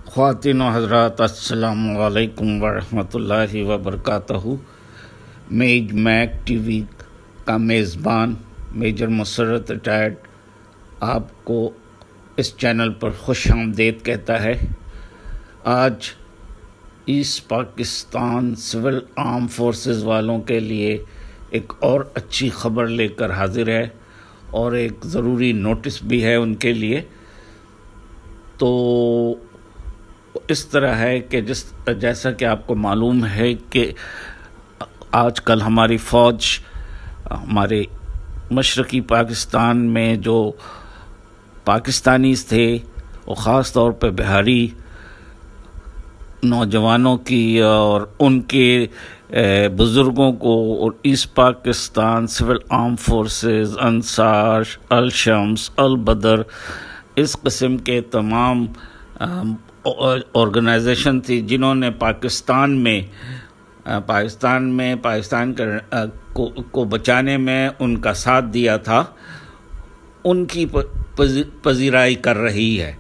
خواتین و حضرات، السلام علیکم ورحمۃ اللہ وبرکاتہ۔ میج میک ٹی وی کا میزبان میجر مسرت ریٹائرڈ آپ کو اس چینل پر خوش آمدید کہتا ہے۔ آج asset Pakistan civil arm forces والوں کے لیے ایک اور اچھی خبر لے کر حاضر ہے، اور ایک ضروری نوٹس بھی ہے ان کے لیے۔ تو اس طرح ہے کہ جیسا کہ آپ کو معلوم ہے کہ آج کل ہماری فوج ہمارے مشرقی پاکستان میں جو پاکستانیز تھے، وہ خاص طور پہ بہاری نوجوانوں کی اور ان کے بزرگوں کو، اور asset Pakistan civil arm forces, انصار، الشمس، البدر، اس قسم کے تمام آرگنائزیشن تھی جنہوں نے پاکستان کو بچانے میں ان کا ساتھ دیا تھا، ان کی پذیرائی کر رہی ہے۔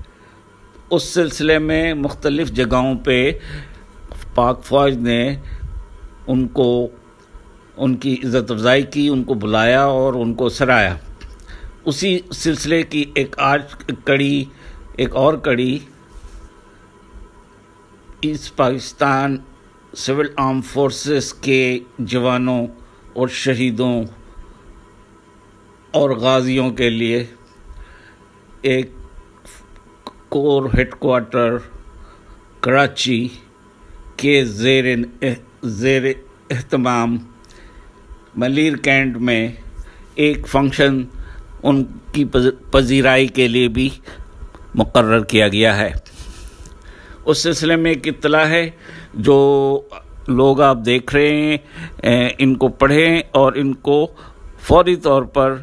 اس سلسلے میں مختلف جگہوں پہ پاک فوج نے ان کی عزت افزائی کی، ان کو بلایا اور ان کو سراہا۔ اسی سلسلے کی ایک اور کڑی asset Pakistan civil arm forces کے جوانوں اور شہیدوں اور غازیوں کے لیے ایک کور ہیڈ کوارٹر کراچی کے زیر اہتمام ملیر کینٹ میں ایک فنکشن ان کی پذیرائی کے لیے بھی مقرر کیا گیا ہے۔ اس سلسلے میں ایک اطلاع ہے، جو لوگ آپ دیکھ رہے ہیں ان کو پڑھیں، اور ان کو فوری طور پر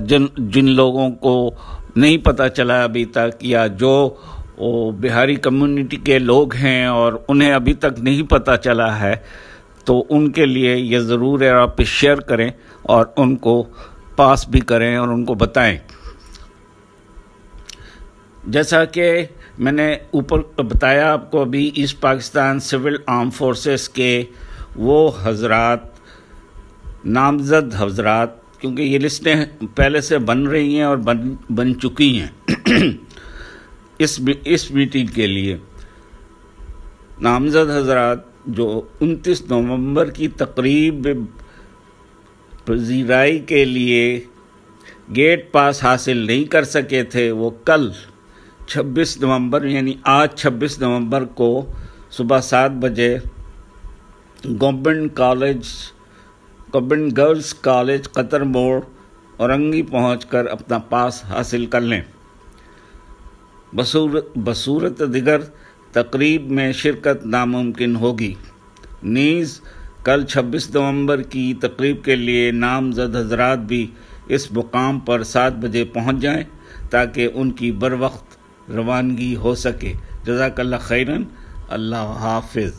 جن لوگوں کو نہیں پتہ چلا ابھی تک، یا جو بہاری کمیونٹی کے لوگ ہیں اور انہیں ابھی تک نہیں پتہ چلا ہے، تو ان کے لیے یہ ضرور ہے آپ شیئر کریں اور ان کو پاس بھی کریں اور ان کو بتائیں۔ جیسا کہ میں نے اوپر بتایا آپ کو، ابھی asset Pakistan civil arm forces کے وہ حضرات، نامزد حضرات، کیونکہ یہ لسٹیں پہلے سے بن رہی ہیں اور بن چکی ہیں اس میٹنگ کے لیے، نامزد حضرات جو 29 نومبر کی تقریب پذیرائی کے لیے گیٹ پاس حاصل نہیں کر سکے تھے، وہ کل 26 نومبر یعنی آج 26 نومبر کو صبح 7 بجے گورنمنٹ گرلز کالج قطر موڑ اورنگی پہنچ کر اپنا پاس حاصل کر لیں۔ بصورت دیگر تقریب میں شرکت ناممکن ہوگی، نیز کل 26 نومبر کی تقریب کے لیے نامزد حضرات بھی اس مقام پر 7 بجے پہنچ جائیں تاکہ ان کی بروقت روانگی ہو سکے۔ جزاک اللہ خیراً، اللہ حافظ۔